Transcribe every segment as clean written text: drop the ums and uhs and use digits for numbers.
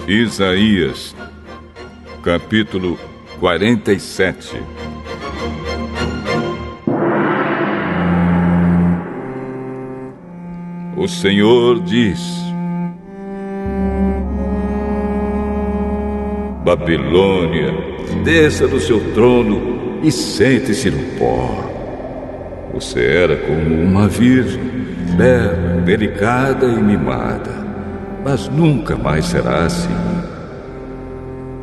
Isaías, capítulo 47. O Senhor diz: Babilônia, desça do seu trono e sente-se no pó. Você era como uma virgem, bela, delicada e mimada, mas nunca mais será assim.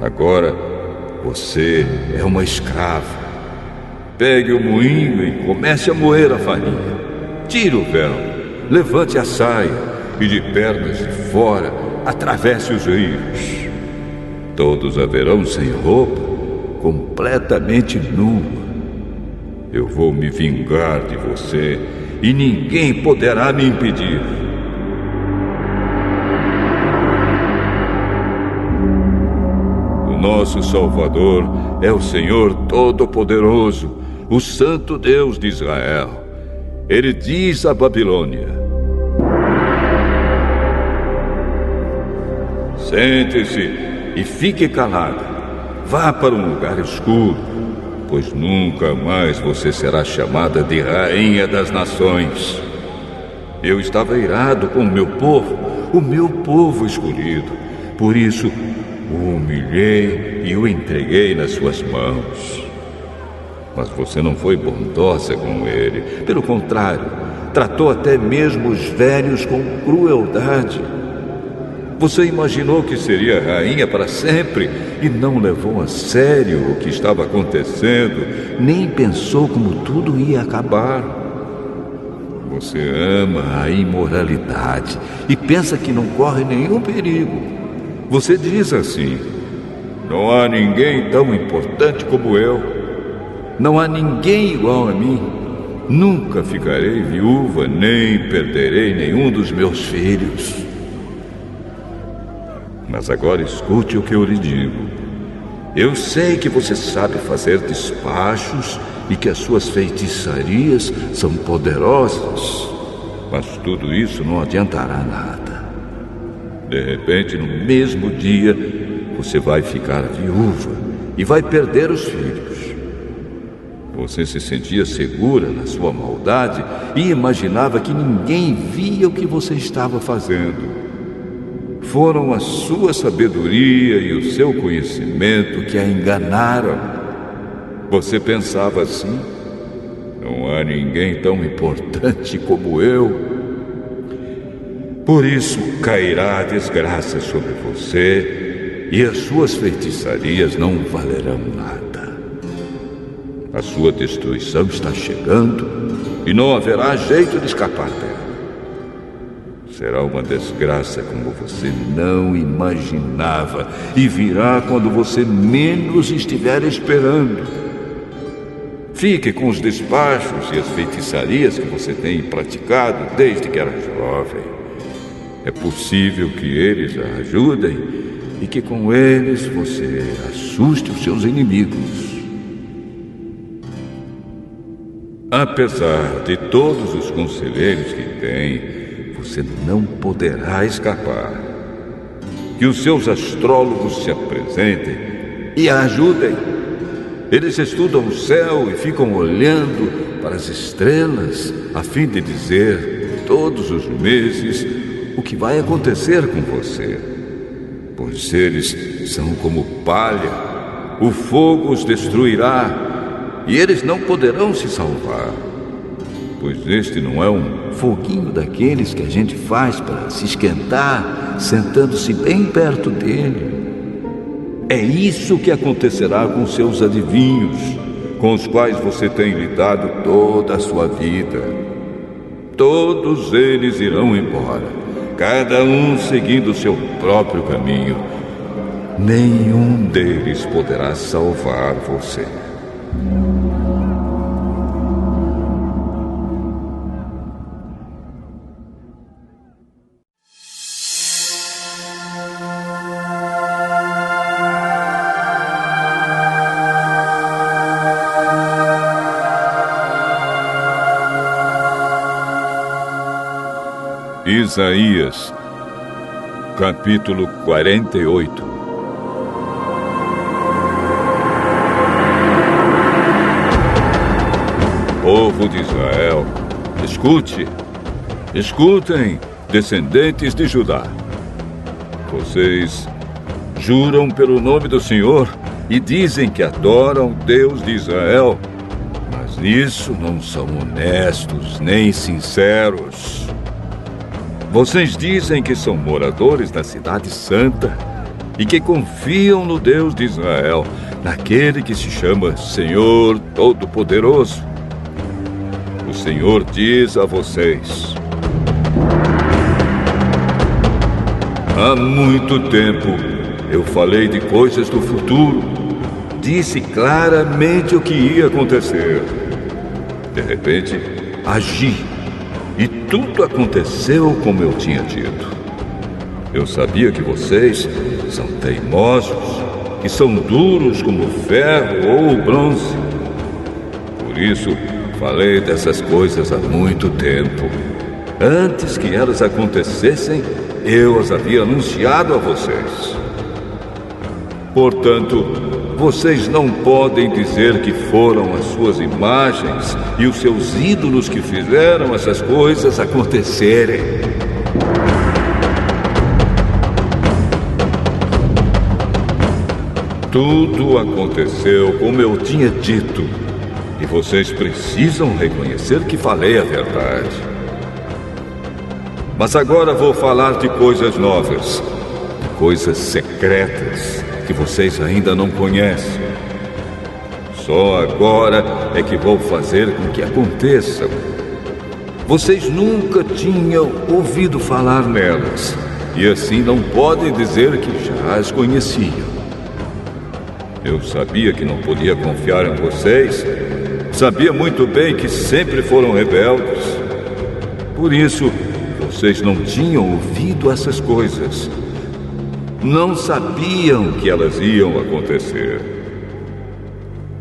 Agora você é uma escrava. Pegue o moinho e comece a moer a farinha. Tire o véu, levante a saia e de pernas de fora atravesse os rios. Todos a verão sem roupa, completamente nua. Eu vou me vingar de você e ninguém poderá me impedir. O nosso Salvador é o Senhor Todo-Poderoso, o Santo Deus de Israel. Ele diz à Babilônia: sente-se e fique calada. Vá para um lugar escuro, pois nunca mais você será chamada de Rainha das Nações. Eu estava irado com o meu povo escolhido. Por isso, o humilhei e o entreguei nas suas mãos. Mas você não foi bondosa com ele. Pelo contrário, tratou até mesmo os velhos com crueldade. Você imaginou que seria rainha para sempre e não levou a sério o que estava acontecendo, nem pensou como tudo ia acabar. Você ama a imoralidade e pensa que não corre nenhum perigo. Você diz assim: não há ninguém tão importante como eu. Não há ninguém igual a mim. Nunca ficarei viúva, nem perderei nenhum dos meus filhos. Mas agora escute o que eu lhe digo. Eu sei que você sabe fazer despachos e que as suas feitiçarias são poderosas, mas tudo isso não adiantará nada. De repente, no mesmo dia, você vai ficar viúva e vai perder os filhos. Você se sentia segura na sua maldade e imaginava que ninguém via o que você estava fazendo. Foram a sua sabedoria e o seu conhecimento que a enganaram. Você pensava assim: não há ninguém tão importante como eu. Por isso cairá a desgraça sobre você e as suas feitiçarias não valerão nada. A sua destruição está chegando e não haverá jeito de escapar dela. Será uma desgraça como você não imaginava e virá quando você menos estiver esperando. Fique com os despachos e as feitiçarias que você tem praticado desde que era jovem. É possível que eles a ajudem e que com eles você assuste os seus inimigos. Apesar de todos os conselheiros que tem, você não poderá escapar. Que os seus astrólogos se apresentem e a ajudem. Eles estudam o céu e ficam olhando para as estrelas a fim de dizer todos os meses o que vai acontecer com você. Pois eles são como palha, o fogo os destruirá e eles não poderão se salvar. Pois este não é um foguinho daqueles que a gente faz para se esquentar, sentando-se bem perto dele. É isso que acontecerá com seus adivinhos, com os quais você tem lidado toda a sua vida. Todos eles irão embora, cada um seguindo o seu próprio caminho. Nenhum deles poderá salvar você. Isaías, Capítulo 48. Povo de Israel, escutem, descendentes de Judá. Vocês juram pelo nome do Senhor e dizem que adoram o Deus de Israel, mas nisso não são honestos nem sinceros. Vocês dizem que são moradores da cidade santa e que confiam no Deus de Israel, naquele que se chama Senhor Todo-Poderoso. O Senhor diz a vocês: há muito tempo eu falei de coisas do futuro, disse claramente o que ia acontecer. De repente, agi. E tudo aconteceu como eu tinha dito. Eu sabia que vocês são teimosos, que são duros como ferro ou bronze. Por isso, falei dessas coisas há muito tempo. Antes que elas acontecessem, eu as havia anunciado a vocês. Portanto, vocês não podem dizer que foram as suas imagens e os seus ídolos que fizeram essas coisas acontecerem. Tudo aconteceu como eu tinha dito, e vocês precisam reconhecer que falei a verdade. Mas agora vou falar de coisas novas, de coisas secretas que vocês ainda não conhecem. Só agora é que vou fazer com que aconteçam. Vocês nunca tinham ouvido falar nelas, e assim não podem dizer que já as conheciam. Eu sabia que não podia confiar em vocês, sabia muito bem que sempre foram rebeldes. Por isso, vocês não tinham ouvido essas coisas. Não sabiam que elas iam acontecer.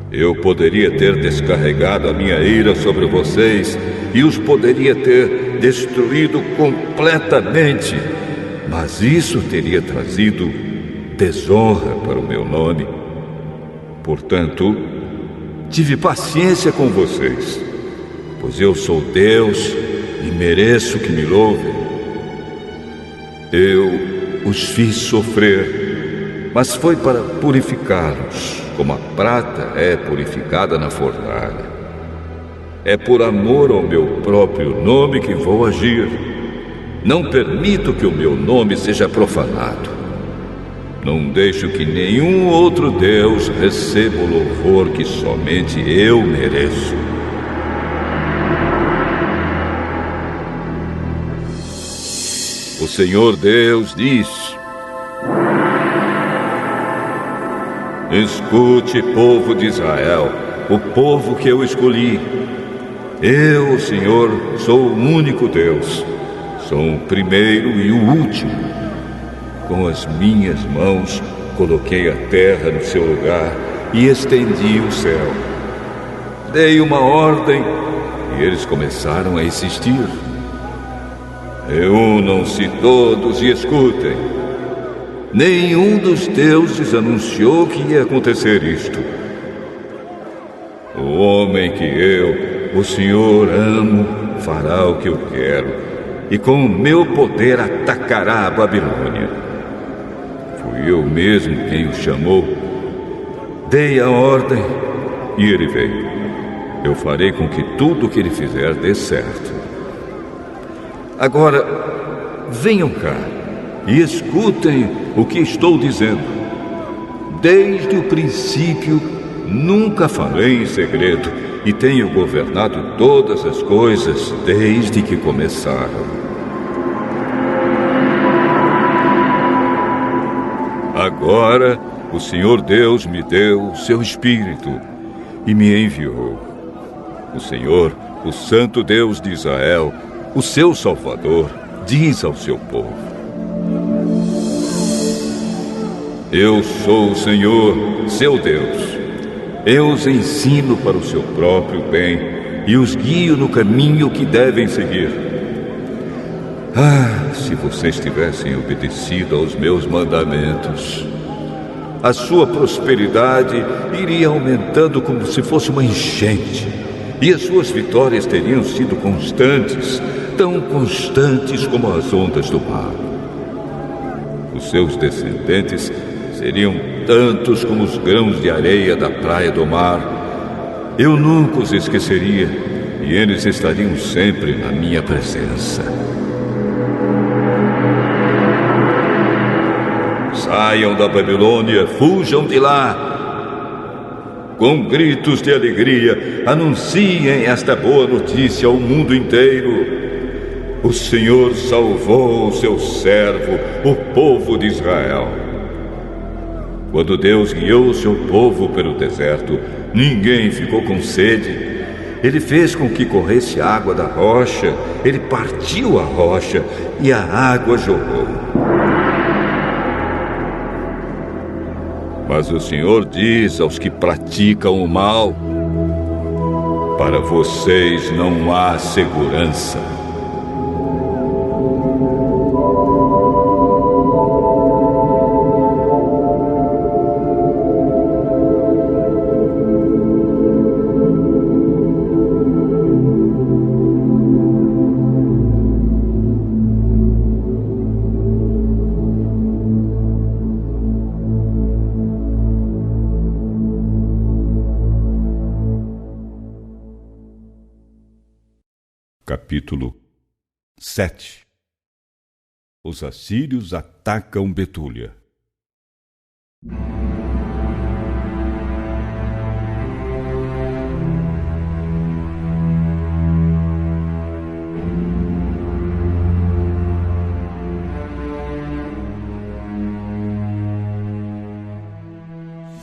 Eu poderia ter descarregado a minha ira sobre vocês e os poderia ter destruído completamente, mas isso teria trazido desonra para o meu nome. Portanto, tive paciência com vocês, pois eu sou Deus e mereço que me louvem. Eu os fiz sofrer, mas foi para purificá-los, como a prata é purificada na fornalha. É por amor ao meu próprio nome que vou agir. Não permito que o meu nome seja profanado. Não deixo que nenhum outro Deus receba o louvor que somente eu mereço. O Senhor Deus diz: escute, povo de Israel, o povo que eu escolhi. Eu, o Senhor, sou o único Deus. Sou o primeiro e o último. Com as minhas mãos coloquei a terra no seu lugar e estendi o céu. Dei uma ordem e eles começaram a existir. Reúnam-se todos e escutem. Nenhum dos deuses anunciou que ia acontecer isto. O homem que eu, o Senhor, amo, fará o que eu quero, e com o meu poder atacará a Babilônia. Fui eu mesmo quem o chamou. Dei a ordem e ele veio. Eu farei com que tudo o que ele fizer dê certo. Agora, venham cá e escutem o que estou dizendo. Desde o princípio, nunca falei em segredo e tenho governado todas as coisas desde que começaram. Agora, o Senhor Deus me deu o seu Espírito e me enviou. O Senhor, o Santo Deus de Israel, o seu Salvador, diz ao seu povo: eu sou o Senhor, seu Deus. Eu os ensino para o seu próprio bem e os guio no caminho que devem seguir. Se vocês tivessem obedecido aos meus mandamentos, a sua prosperidade iria aumentando como se fosse uma enchente, e as suas vitórias teriam sido constantes, tão constantes como as ondas do mar. Os seus descendentes seriam tantos como os grãos de areia da praia do mar. Eu nunca os esqueceria, e eles estariam sempre na minha presença. Saiam da Babilônia, fujam de lá. Com gritos de alegria, anunciem esta boa notícia ao mundo inteiro. O Senhor salvou o seu servo, o povo de Israel. Quando Deus guiou o seu povo pelo deserto, ninguém ficou com sede. Ele fez com que corresse água da rocha, ele partiu a rocha e a água jorrou. Mas o Senhor diz aos que praticam o mal: para vocês não há segurança. Capítulo 7. Os assírios atacam Betúlia.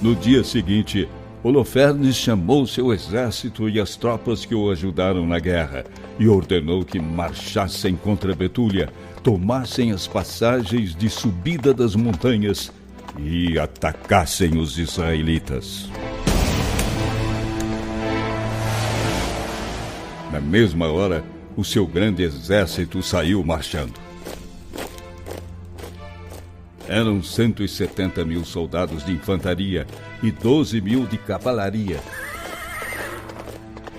No dia seguinte, Holofernes chamou seu exército e as tropas que o ajudaram na guerra e ordenou que marchassem contra Betúlia, tomassem as passagens de subida das montanhas e atacassem os israelitas. Na mesma hora, o seu grande exército saiu marchando. Eram 170 mil soldados de infantaria e 12 mil de cavalaria,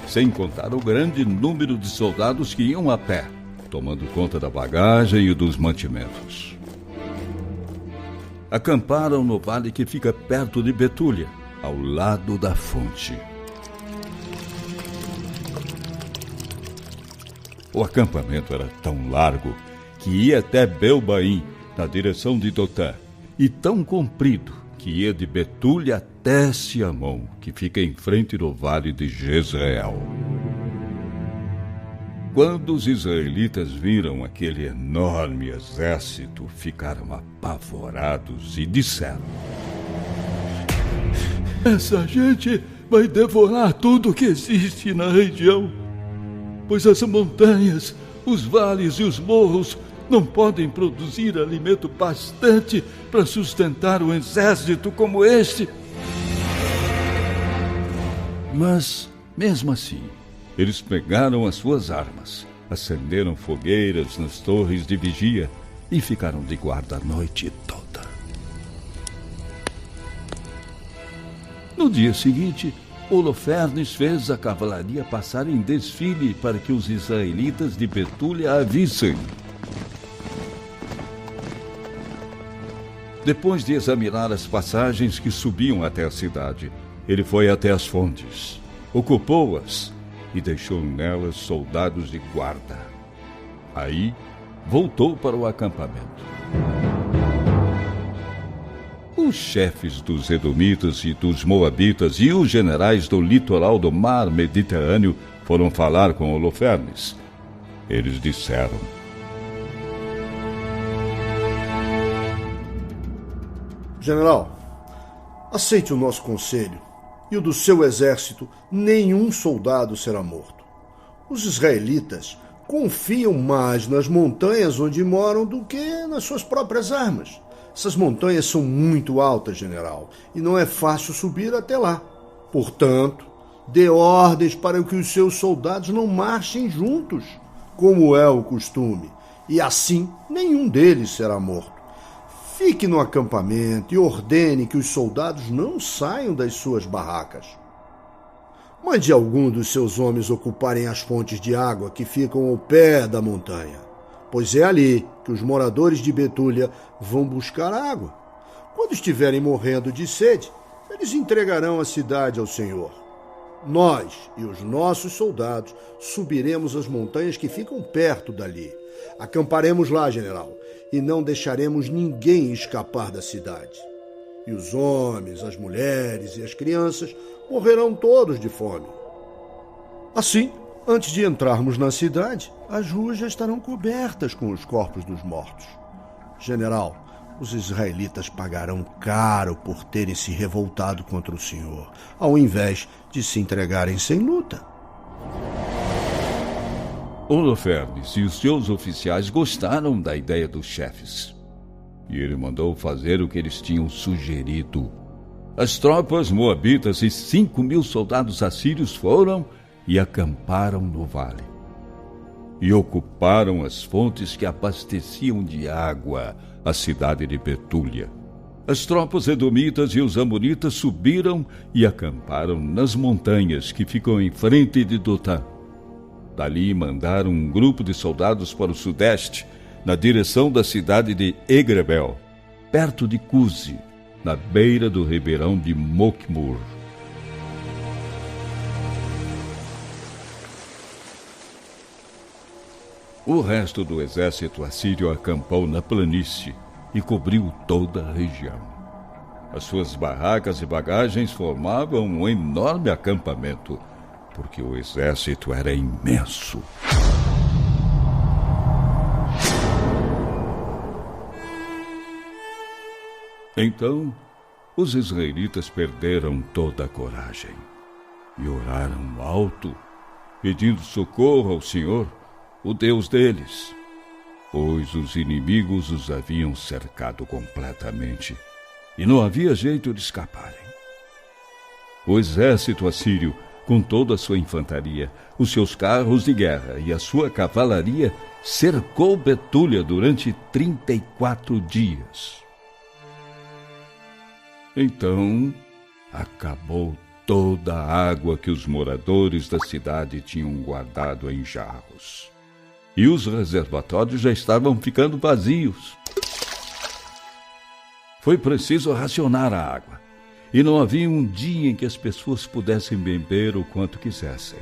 sem contar o grande número de soldados que iam a pé, tomando conta da bagagem e dos mantimentos. Acamparam no vale que fica perto de Betúlia, ao lado da fonte. O acampamento era tão largo que ia até Belbaim, na direção de Dotã, e tão comprido que ia de Betúlia até Siamon, que fica em frente do vale de Jezreel. Quando os israelitas viram aquele enorme exército, ficaram apavorados e disseram: essa gente vai devorar tudo que existe na região, pois as montanhas, os vales e os morros não podem produzir alimento bastante para sustentar um exército como este. Mas, mesmo assim, eles pegaram as suas armas, acenderam fogueiras nas torres de vigia e ficaram de guarda a noite toda. No dia seguinte, Holofernes fez a cavalaria passar em desfile para que os israelitas de Betúlia a vissem. Depois de examinar as passagens que subiam até a cidade, ele foi até as fontes, ocupou-as e deixou nelas soldados de guarda. Aí, voltou para o acampamento. Os chefes dos Edomitas e dos Moabitas e os generais do litoral do mar Mediterrâneo foram falar com Holofernes. Eles disseram: General, aceite o nosso conselho, e o do seu exército nenhum soldado será morto. Os israelitas confiam mais nas montanhas onde moram do que nas suas próprias armas. Essas montanhas são muito altas, general, e não é fácil subir até lá. Portanto, dê ordens para que os seus soldados não marchem juntos, como é o costume, e assim nenhum deles será morto. Fique no acampamento e ordene que os soldados não saiam das suas barracas. Mande algum dos seus homens ocuparem as fontes de água que ficam ao pé da montanha, pois é ali que os moradores de Betúlia vão buscar água. Quando estiverem morrendo de sede, eles entregarão a cidade ao Senhor. Nós e os nossos soldados subiremos as montanhas que ficam perto dali. Acamparemos lá, general, e não deixaremos ninguém escapar da cidade. E os homens, as mulheres e as crianças morrerão todos de fome. Assim, antes de entrarmos na cidade, as ruas já estarão cobertas com os corpos dos mortos. General, os israelitas pagarão caro por terem se revoltado contra o Senhor, ao invés de se entregarem sem luta. Holofernes e os seus oficiais gostaram da ideia dos chefes. E ele mandou fazer o que eles tinham sugerido. As tropas moabitas e 5.000 soldados assírios foram e acamparam no vale. E ocuparam as fontes que abasteciam de água a cidade de Betúlia. As tropas edomitas e os amonitas subiram e acamparam nas montanhas que ficam em frente de Dotã. Dali mandaram um grupo de soldados para o sudeste, na direção da cidade de Egrebel, perto de Cuze, na beira do ribeirão de Mocmur. O resto do exército assírio acampou na planície e cobriu toda a região. As suas barracas e bagagens formavam um enorme acampamento, porque o exército era imenso. Então, os israelitas perderam toda a coragem e oraram alto, pedindo socorro ao Senhor, o Deus deles, pois os inimigos os haviam cercado completamente e não havia jeito de escaparem. O exército assírio, com toda a sua infantaria, os seus carros de guerra e a sua cavalaria, cercou Betúlia durante 34 dias. Então, acabou toda a água que os moradores da cidade tinham guardado em jarros. E os reservatórios já estavam ficando vazios. Foi preciso racionar a água. E não havia um dia em que as pessoas pudessem beber o quanto quisessem.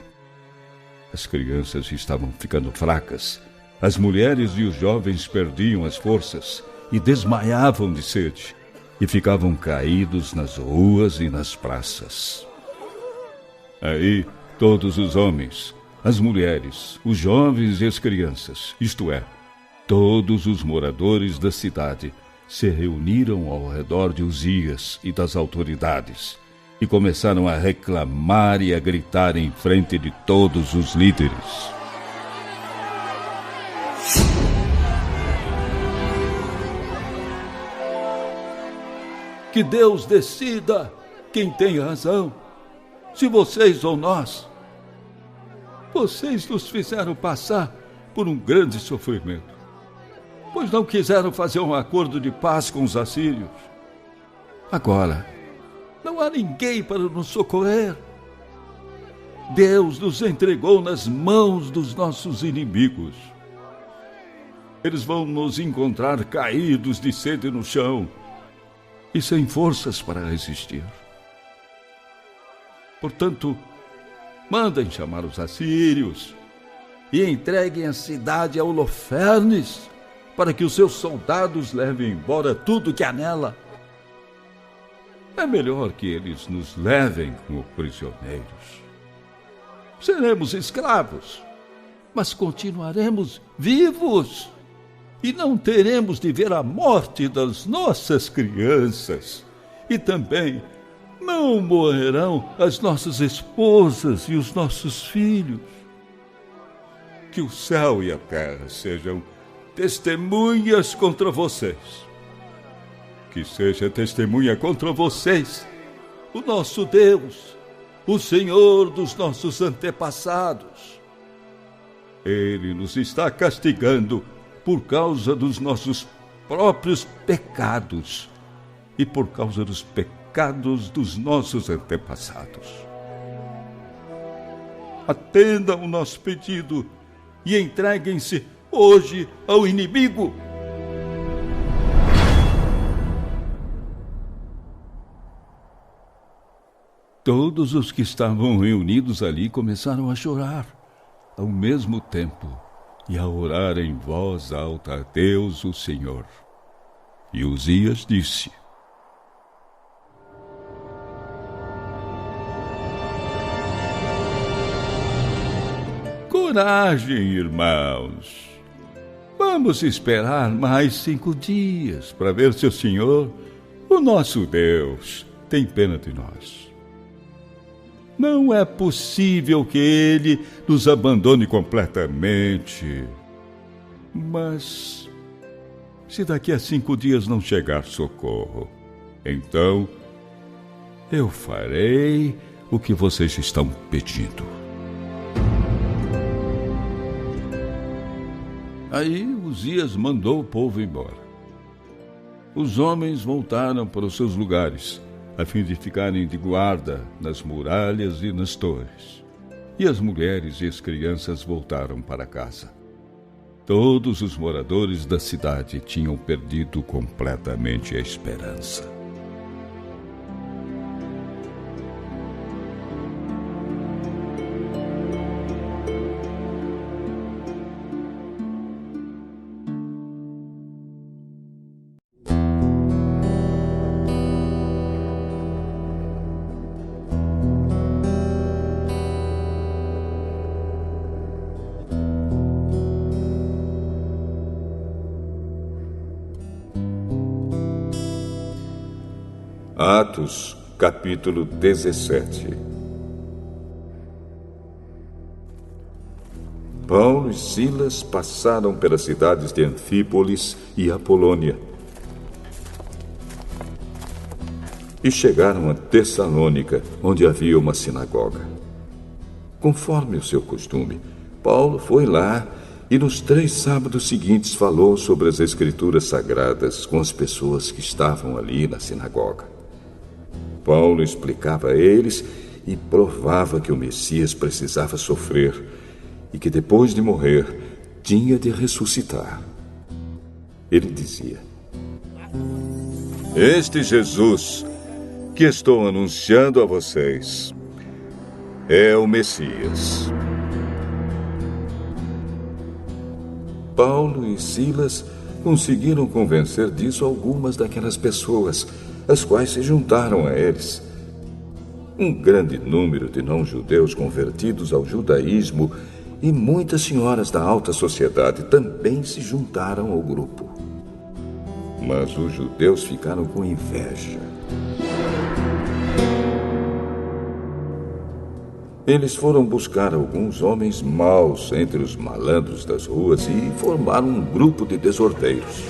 As crianças estavam ficando fracas, as mulheres e os jovens perdiam as forças e desmaiavam de sede, e ficavam caídos nas ruas e nas praças. Aí, todos os homens, as mulheres, os jovens e as crianças, isto é, todos os moradores da cidade, se reuniram ao redor de Uzias e das autoridades e começaram a reclamar e a gritar em frente de todos os líderes. Que Deus decida quem tem razão, se vocês ou nós. Vocês nos fizeram passar por um grande sofrimento, pois não quiseram fazer um acordo de paz com os assírios. Agora, não há ninguém para nos socorrer. Deus nos entregou nas mãos dos nossos inimigos. Eles vão nos encontrar caídos de sede no chão e sem forças para resistir. Portanto, mandem chamar os assírios e entreguem a cidade a Holofernes, para que os seus soldados levem embora tudo que há nela. É melhor que eles nos levem como prisioneiros. Seremos escravos, mas continuaremos vivos e não teremos de ver a morte das nossas crianças. E também não morrerão as nossas esposas e os nossos filhos. Que o céu e a terra sejam testemunhas contra vocês. Que seja testemunha contra vocês o nosso Deus, o Senhor dos nossos antepassados. Ele nos está castigando por causa dos nossos próprios pecados e por causa dos pecados dos nossos antepassados. Atendam o nosso pedido e entreguem-se hoje ao inimigo. Todos os que estavam reunidos ali começaram a chorar ao mesmo tempo e a orar em voz alta a Deus, o Senhor. E Uzias disse: Coragem, irmãos. Vamos esperar mais 5 dias para ver se o Senhor, o nosso Deus, tem pena de nós. Não é possível que Ele nos abandone completamente. Mas, se daqui a 5 dias não chegar socorro, então eu farei o que vocês estão pedindo. Aí Uzias mandou o povo embora. Os homens voltaram para os seus lugares, a fim de ficarem de guarda nas muralhas e nas torres. E as mulheres e as crianças voltaram para casa. Todos os moradores da cidade tinham perdido completamente a esperança. Atos, capítulo 17. Paulo e Silas passaram pelas cidades de Anfípolis e Apolônia e chegaram a Tessalônica, onde havia uma sinagoga. Conforme o seu costume, Paulo foi lá e nos 3 sábados seguintes falou sobre as Escrituras Sagradas com as pessoas que estavam ali na sinagoga. Paulo explicava a eles e provava que o Messias precisava sofrer e que depois de morrer tinha de ressuscitar. Ele dizia: Este Jesus que estou anunciando a vocês é o Messias. Paulo e Silas conseguiram convencer disso algumas daquelas pessoas, as quais se juntaram a eles. Um grande número de não-judeus convertidos ao judaísmo e muitas senhoras da alta sociedade também se juntaram ao grupo. Mas os judeus ficaram com inveja. Eles foram buscar alguns homens maus entre os malandros das ruas e formaram um grupo de desordeiros.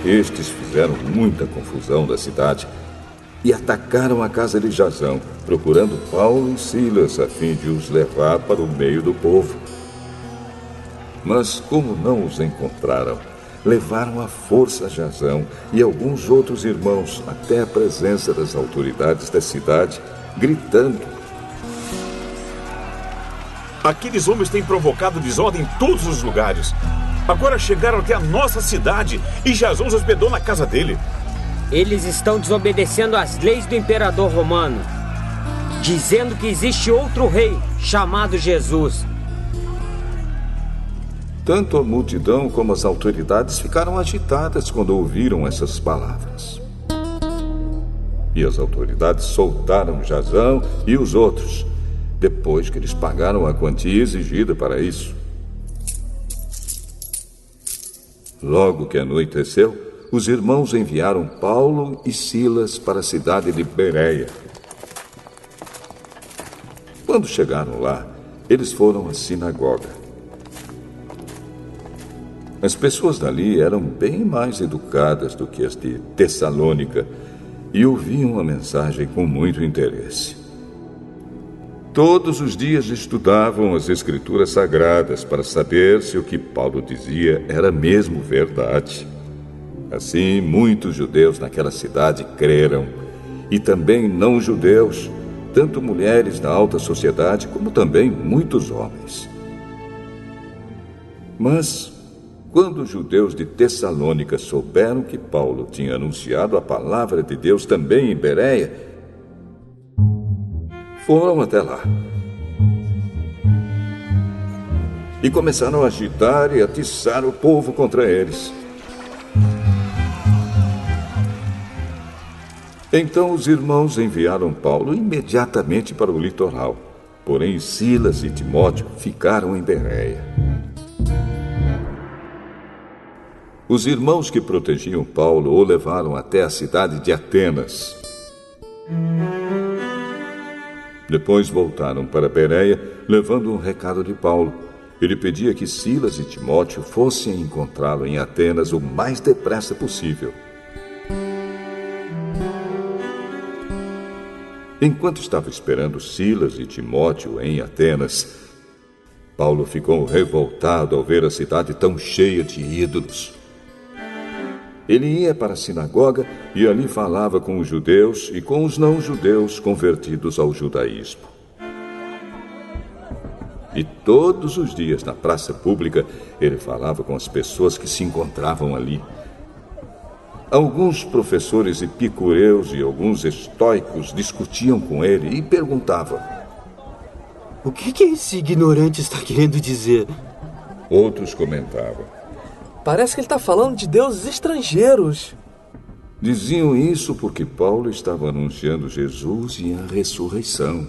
Estes fizeram muita confusão na cidade e atacaram a casa de Jasão, procurando Paulo e Silas a fim de os levar para o meio do povo. Mas, como não os encontraram, levaram à força Jasão e alguns outros irmãos até a presença das autoridades da cidade, gritando: Aqueles homens têm provocado desordem em todos os lugares. Agora chegaram até a nossa cidade e Jasão os hospedou na casa dele. Eles estão desobedecendo às leis do imperador romano, dizendo que existe outro rei chamado Jesus. Tanto a multidão como as autoridades ficaram agitadas quando ouviram essas palavras. E as autoridades soltaram Jasão e os outros, depois que eles pagaram a quantia exigida para isso. Logo que anoiteceu, os irmãos enviaram Paulo e Silas para a cidade de Bereia. Quando chegaram lá, eles foram à sinagoga. As pessoas dali eram bem mais educadas do que as de Tessalônica e ouviam a mensagem com muito interesse. todos os dias estudavam as Escrituras Sagradas para saber se o que Paulo dizia era mesmo verdade. Assim, muitos judeus naquela cidade creram, e também não-judeus, tanto mulheres da alta sociedade como também muitos homens. Mas, quando os judeus de Tessalônica souberam que Paulo tinha anunciado a palavra de Deus também em Bereia, foram até lá e começaram a agitar e atiçar o povo contra eles. Então os irmãos enviaram Paulo imediatamente para o litoral. Porém, Silas e Timóteo ficaram em Bereia. Os irmãos que protegiam Paulo o levaram até a cidade de Atenas. Depois voltaram para Bereia, levando um recado de Paulo. Ele pedia que Silas e Timóteo fossem encontrá-lo em Atenas o mais depressa possível. Enquanto estava esperando Silas e Timóteo em Atenas, Paulo ficou revoltado ao ver a cidade tão cheia de ídolos. Ele ia para a sinagoga e ali falava com os judeus e com os não-judeus convertidos ao judaísmo. E todos os dias na praça pública ele falava com as pessoas que se encontravam ali. Alguns professores epicureus e alguns estoicos discutiam com ele e perguntavam: o que esse ignorante está querendo dizer? Outros comentavam: parece que ele está falando de deuses estrangeiros. Diziam isso porque Paulo estava anunciando Jesus e a ressurreição.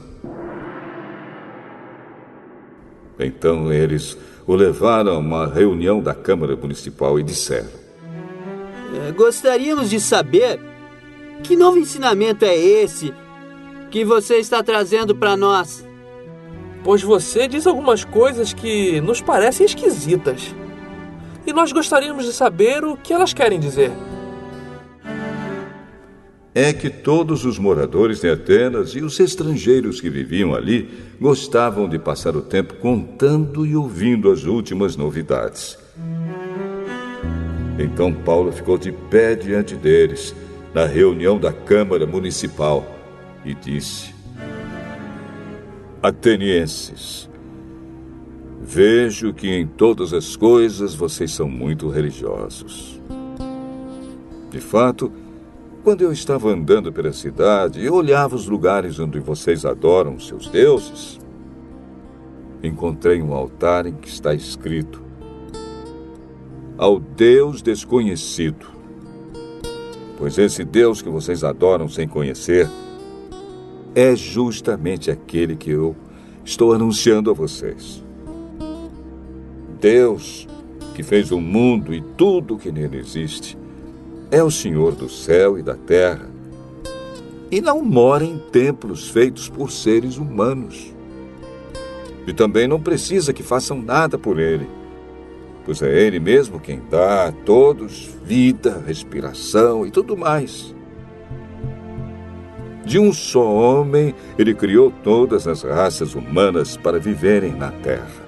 Então eles o levaram a uma reunião da Câmara Municipal e disseram: gostaríamos de saber que novo ensinamento é esse que você está trazendo para nós. Pois você diz algumas coisas que nos parecem esquisitas. E nós gostaríamos de saber o que elas querem dizer. É que todos os moradores de Atenas e os estrangeiros que viviam ali gostavam de passar o tempo contando e ouvindo as últimas novidades. Então Paulo ficou de pé diante deles, na reunião da Câmara Municipal, e disse: Atenienses, vejo que em todas as coisas vocês são muito religiosos. De fato, quando eu estava andando pela cidade e olhava os lugares onde vocês adoram seus deuses, encontrei um altar em que está escrito: ao Deus desconhecido. Pois esse Deus que vocês adoram sem conhecer é justamente aquele que eu estou anunciando a vocês. Deus, que fez o mundo e tudo o que nele existe, é o Senhor do céu e da terra, e não mora em templos feitos por seres humanos. E também não precisa que façam nada por ele, pois é ele mesmo quem dá a todos vida, respiração e tudo mais. De um só homem, ele criou todas as raças humanas para viverem na terra.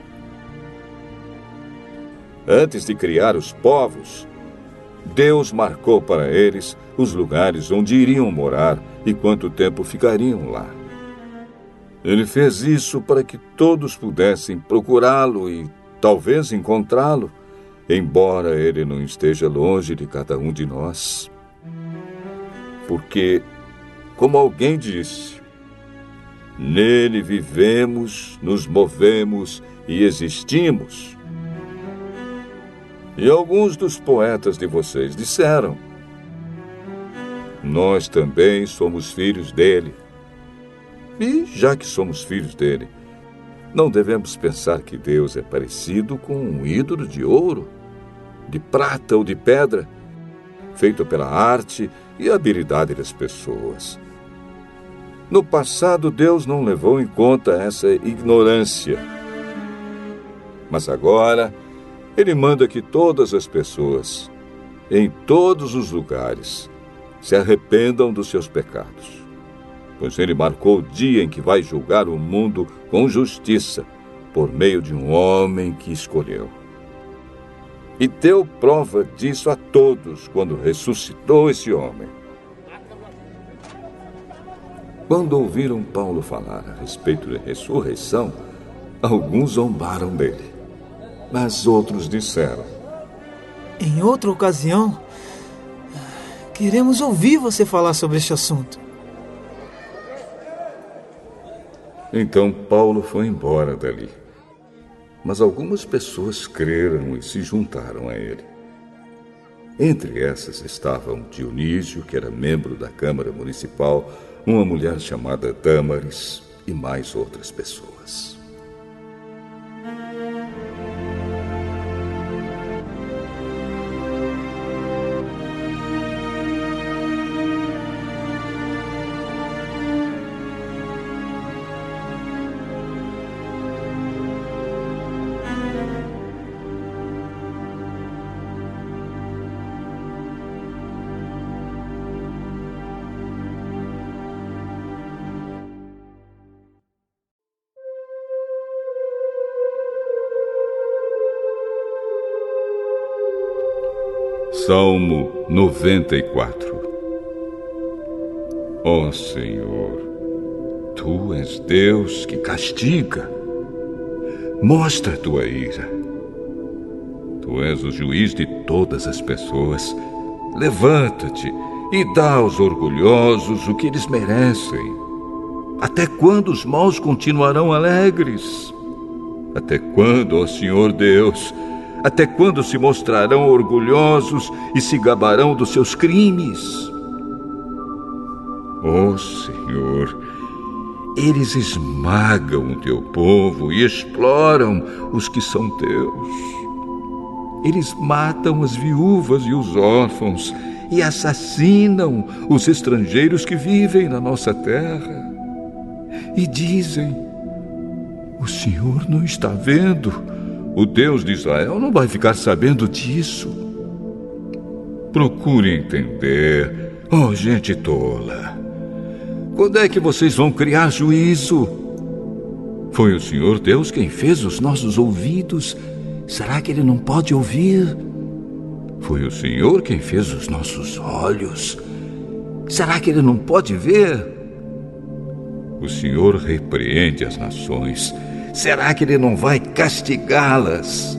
Antes de criar os povos, Deus marcou para eles os lugares onde iriam morar e quanto tempo ficariam lá. Ele fez isso para que todos pudessem procurá-lo e talvez encontrá-lo, embora ele não esteja longe de cada um de nós. Porque, como alguém disse, nele vivemos, nos movemos e existimos. E alguns dos poetas de vocês disseram: nós também somos filhos dele. E, já que somos filhos dele, não devemos pensar que Deus é parecido com um ídolo de ouro, de prata ou de pedra, feito pela arte e habilidade das pessoas. No passado, Deus não levou em conta essa ignorância. Mas agora, Ele manda que todas as pessoas, em todos os lugares, se arrependam dos seus pecados. pois ele marcou o dia em que vai julgar o mundo com justiça, por meio de um homem que escolheu. E deu prova disso a todos quando ressuscitou esse homem. Quando ouviram Paulo falar a respeito da ressurreição, alguns zombaram dele, mas outros disseram: em outra ocasião, queremos ouvir você falar sobre este assunto. Então Paulo foi embora dali. Mas algumas pessoas creram e se juntaram a ele. Entre essas estavam Dionísio, que era membro da Câmara Municipal, uma mulher chamada Dâmaris e mais outras pessoas. Salmo 94. Ó Senhor, Tu és Deus que castiga. Mostra Tua ira. Tu és o juiz de todas as pessoas. Levanta-te e dá aos orgulhosos o que eles merecem. Até quando os maus continuarão alegres? Até quando, ó Senhor Deus? Até quando se mostrarão orgulhosos e se gabarão dos seus crimes? Ó Senhor, eles esmagam o Teu povo e exploram os que são Teus. Eles matam as viúvas e os órfãos e assassinam os estrangeiros que vivem na nossa terra. E dizem: o Senhor não está vendo. O Deus de Israel não vai ficar sabendo disso. Procure entender, ó gente tola. Quando é que vocês vão criar juízo? Foi o Senhor Deus quem fez os nossos ouvidos. Será que Ele não pode ouvir? Foi o Senhor quem fez os nossos olhos. Será que Ele não pode ver? O Senhor repreende as nações. Será que Ele não vai castigá-las?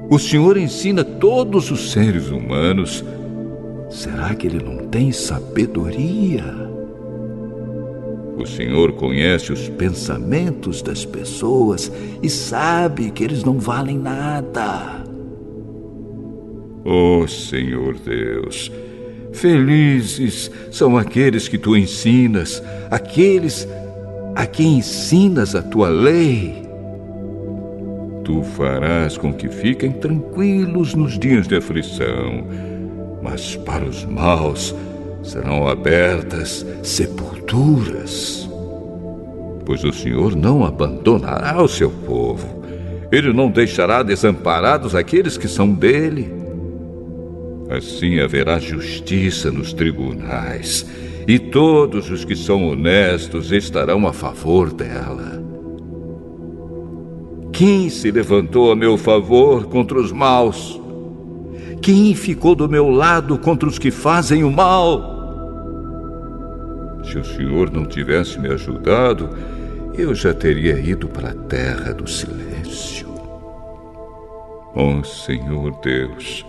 O Senhor ensina todos os seres humanos. Será que Ele não tem sabedoria? O Senhor conhece os pensamentos das pessoas e sabe que eles não valem nada. Ó Senhor Deus, felizes são aqueles que Tu ensinas, aqueles a quem ensinas a Tua lei. Tu farás com que fiquem tranquilos nos dias de aflição, mas para os maus serão abertas sepulturas. Pois o Senhor não abandonará o seu povo. Ele não deixará desamparados aqueles que são dele. Assim haverá justiça nos tribunais, e todos os que são honestos estarão a favor dela. Quem se levantou a meu favor contra os maus? Quem ficou do meu lado contra os que fazem o mal? Se o Senhor não tivesse me ajudado, eu já teria ido para a terra do silêncio. Ó Senhor Deus,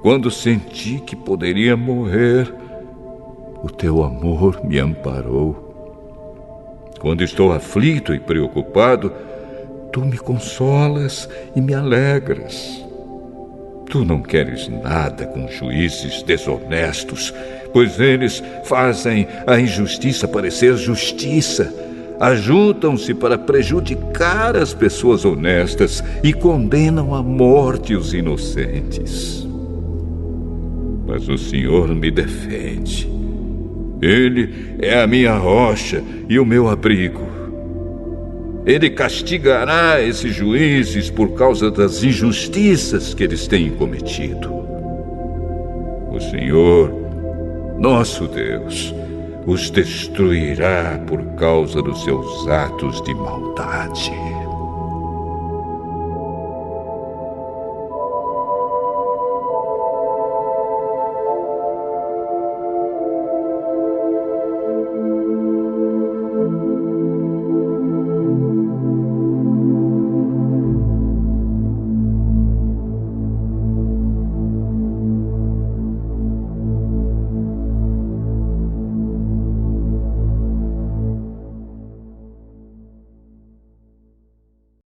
quando senti que poderia morrer, o Teu amor me amparou. Quando estou aflito e preocupado, Tu me consolas e me alegras. Tu não queres nada com juízes desonestos, pois eles fazem a injustiça parecer justiça. Ajuntam-se para prejudicar as pessoas honestas e condenam à morte os inocentes. Mas o Senhor me defende. Ele é a minha rocha e o meu abrigo. Ele castigará esses juízes por causa das injustiças que eles têm cometido. O Senhor, nosso Deus, os destruirá por causa dos seus atos de maldade.